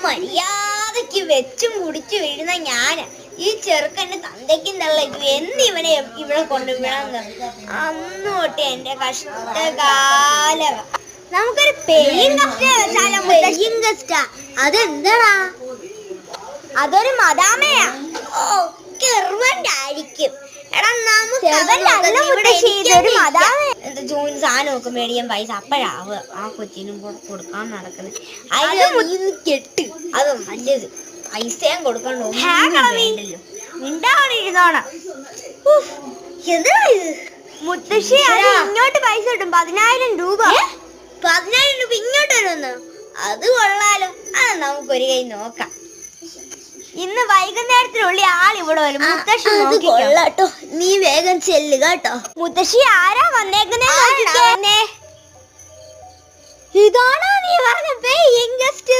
മര്യാദക്ക് വെച്ചും കുടിച്ചു വീഴുന്ന ഞാന് ഈ ചെറുക്കന്റെ തന്തയ്ക്കും തള്ളയ്ക്കും എന്നിവനെ ഇവിടെ കൊണ്ടുവിടാന്ന് അന്ന് തൊട്ട് എന്റെ കഷ്ടകാലം. നമുക്കൊരു പേയിങ് ഗസ്റ്റ് വെച്ചാലോ? പേയിങ് ഗസ്റ്റാ? അതെന്താടാ? അതൊരു മദാമയാ. ഓ കെർവന്റ് ആയിരിക്കും. എടാ സാധനമൊക്കെ മേടിക്കാൻ പൈസ അപ്പോഴാവ് ആ കൊച്ചിനും കൊടുക്കാൻ നടക്കുന്നത്. അതിന് കെട്ട് അത് നല്ലത്. പൈസയും കൊടുക്കണ്ടോ? മിണ്ടാതിരുന്നോണം. എന്താ ഇത് മുത്തശ്ശി? ഇങ്ങോട്ട് പൈസ കിട്ടും 10,000 രൂപ. 10,000 രൂപ ഇങ്ങോട്ട് വരുമെന്ന്? അത് കൊള്ളാലോ. അത് നമുക്കൊരു കൈ നോക്കാം. ഇന്ന് വൈകുന്നേരത്തിനുള്ളിൽ ആളിവിടെ വരും. മുത്തശ്ശി കൊള്ളാട്ടോ. നീ വേഗം ചെല്ലുക കേട്ടോ. മുത്തശ്ശി ആരാ വന്നേക്കുന്നേ? ഇതാണോ നീ പറഞ്ഞ പേയിങ് ഗസ്റ്റ്?